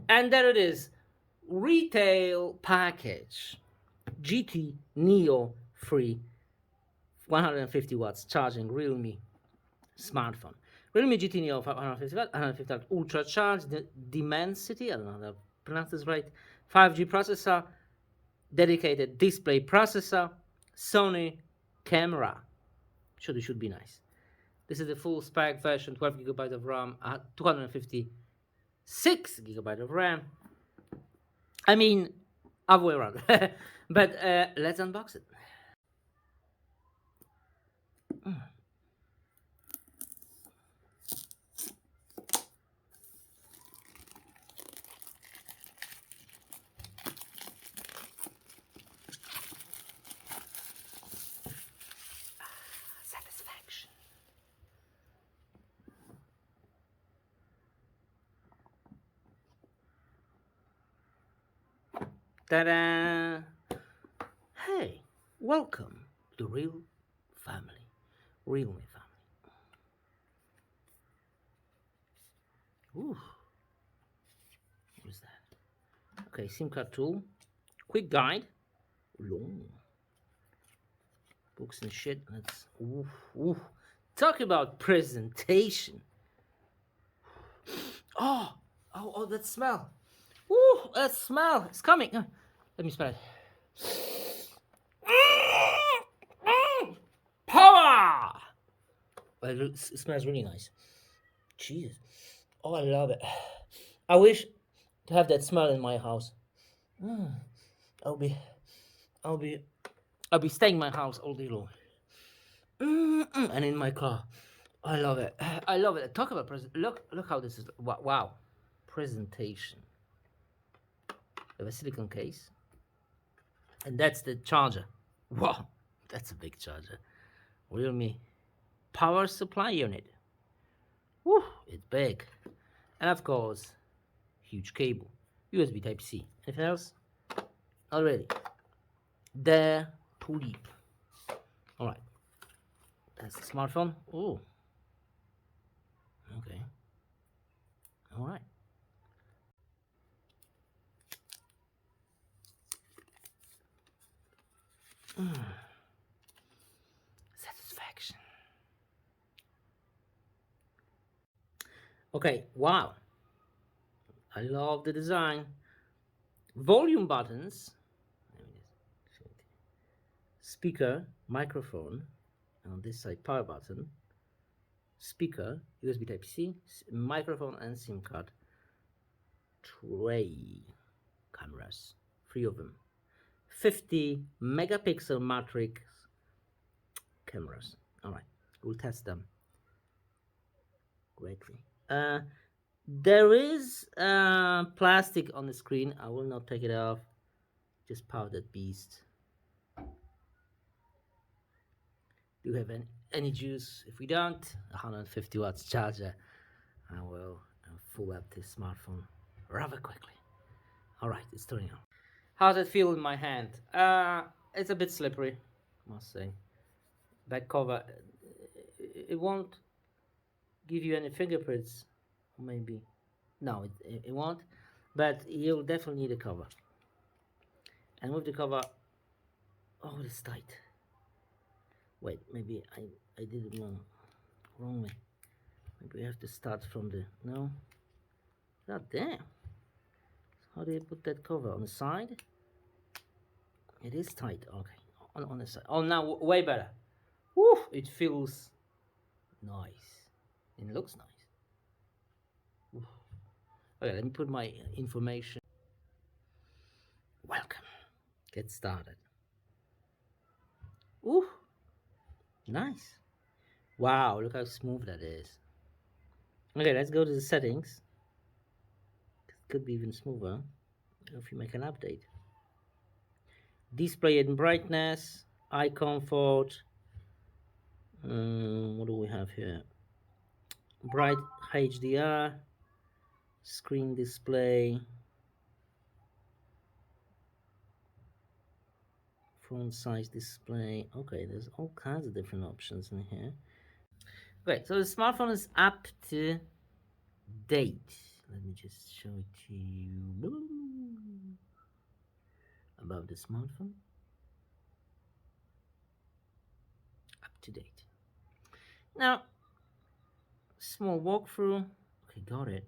And there it is, retail package, GT Neo free, 150 watts charging Realme smartphone. Realme GT Neo 150 watt, 150 watt ultra charge, the Dimensity, I don't know how to pronounce this right, 5G processor, dedicated display processor, Sony camera. Should be nice. This is the full spec version, 12 gigabyte of RAM, 256 gigabyte of RAM. I mean, other way around. But let's unbox it. Satisfaction. Ta-da! Hey, welcome to Real Family. Realme family. Ooh. What is that? Okay, SIM card tool. Quick guide. Long. Books and shit. Let's talk about presentation. Oh, that smell. Ooh, that smell. It's coming. Let me smell it. Power! Well, it smells really nice. Jesus. Oh, I love it. I wish to have that smell in my house. I'll be staying in my house all day long. And in my car. I love it. I love it. Talk about look how this is. Wow. Presentation. We have a silicone case. And that's the charger. Wow. That's a big charger. Realme power supply unit. Woo, it's big. And of course, huge cable. USB Type-C. Anything else? Already. There to leap. Alright. That's the smartphone. Oh. Okay. Alright. Satisfaction. Okay, wow. I love the design. Volume buttons. Speaker, microphone. And on this side, power button. Speaker, USB Type-C, microphone and SIM card. Tray cameras. 3 of them. 50 megapixel matrix cameras. Alright, we'll test them greatly. There is plastic on the screen. I will not take it off. Just power that beast. Do you have any juice? If we don't, 150 watts charger. I will full up this smartphone rather quickly. Alright, it's turning on. How does it feel in my hand? It's a bit slippery, I must say. Back cover, it won't give you any fingerprints, maybe. No, it won't, but you'll definitely need a cover. And with the cover, oh, it's tight. Wait, maybe I did it wrongly. Maybe we have to start from the, no? God damn. How do you put that cover? On the side? It is tight, okay. On the side. Oh, now way better. Woo, it feels nice. It looks nice. Oof. Okay, let me put my information. Welcome. Get started. Ooh, nice. Wow, look how smooth that is. Okay, let's go to the settings. It could be even smoother if you make an update. Display and brightness, eye comfort. What do we have here? Bright HDR, screen display, font size display. Okay, there's all kinds of different options in here. Okay, so the smartphone is up to date. let me just show it to you about the smartphone. Up to date. Now, small walkthrough. Okay, got it.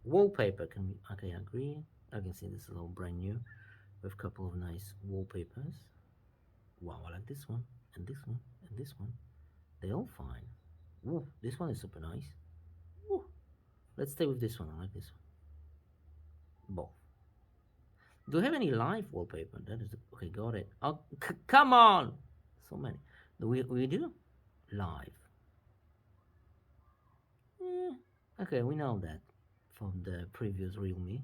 Wallpaper, can we, okay, agree. I can see this is all brand new with a couple of nice wallpapers. Wow, I like this one, and this one, and this one. They're all fine. Ooh, this one is super nice. Ooh. Let's stay with this one. I like this one. Both. Do you have any live wallpaper? That is okay. Got it. Oh, come on! So many. We do live. Okay, we know that from the previous Realme.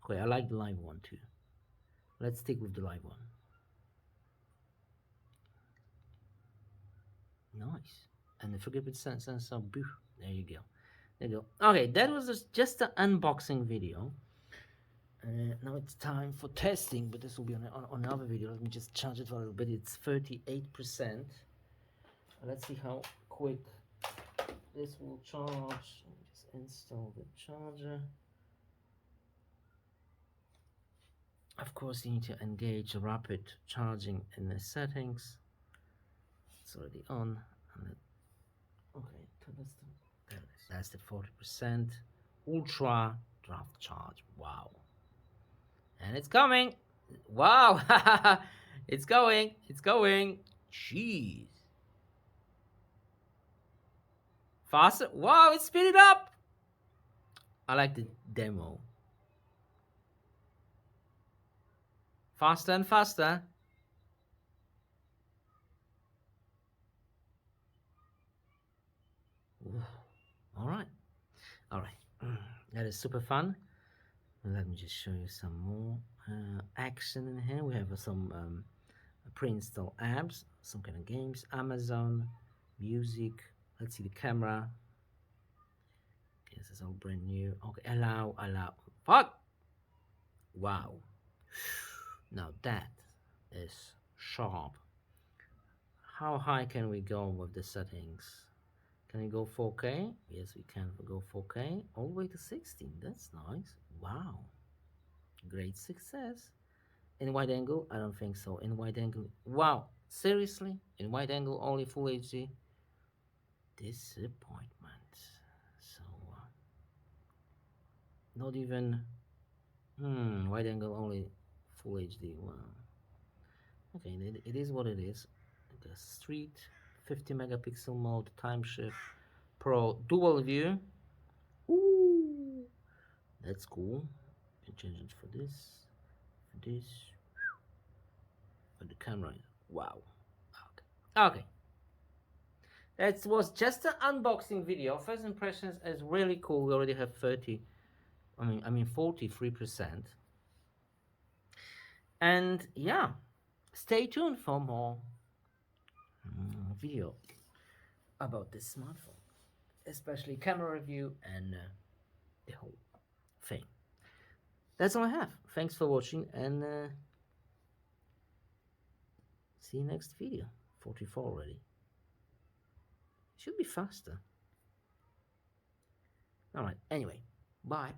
Okay, I like the live one too. Let's stick with the live one. Nice. And the forgive sense of boo. There you go. There you go. Okay, that was just an unboxing video. Now it's time for testing, but this will be on another video. Let me just charge it for a little bit. It's 38%. Let's see how quick this will charge. Let me just install the charger. Of course, you need to engage rapid charging in the settings. It's already on. Okay, that's the 40%. Ultra draft charge. Wow. And it's coming. Wow. It's going. It's going. Jeez. Faster. Wow, it's speeded up. I like the demo. Faster and faster. Ooh. All right. All right. That is super fun. Let me just show you some more action in here. We have some pre-install apps, some kind of games, Amazon, music. Let's see the camera. Yes, it's all brand new. Okay, allow. Fuck! Wow. Now that is sharp. How high can we go with the settings? Can we go 4K? Yes, we can go 4K. All the way to 16. That's nice. Wow. Great success. In wide angle, I don't think so. In wide angle, wow, seriously? In wide angle, only full HD? Disappointment. So, not even, wide angle, only full HD. Wow. Okay, it is what it is. The street, 50 megapixel mode, time shift, pro, dual view. Ooh, that's cool. You can change it for this, but the camera is wow. Okay. That was just an unboxing video. First impressions is really cool. We already have 43%. And yeah, stay tuned for more video about this smartphone, especially camera review and the whole thing. That's all I have. Thanks for watching, and see you next video. 44 already. Should be faster. All right. Anyway, bye.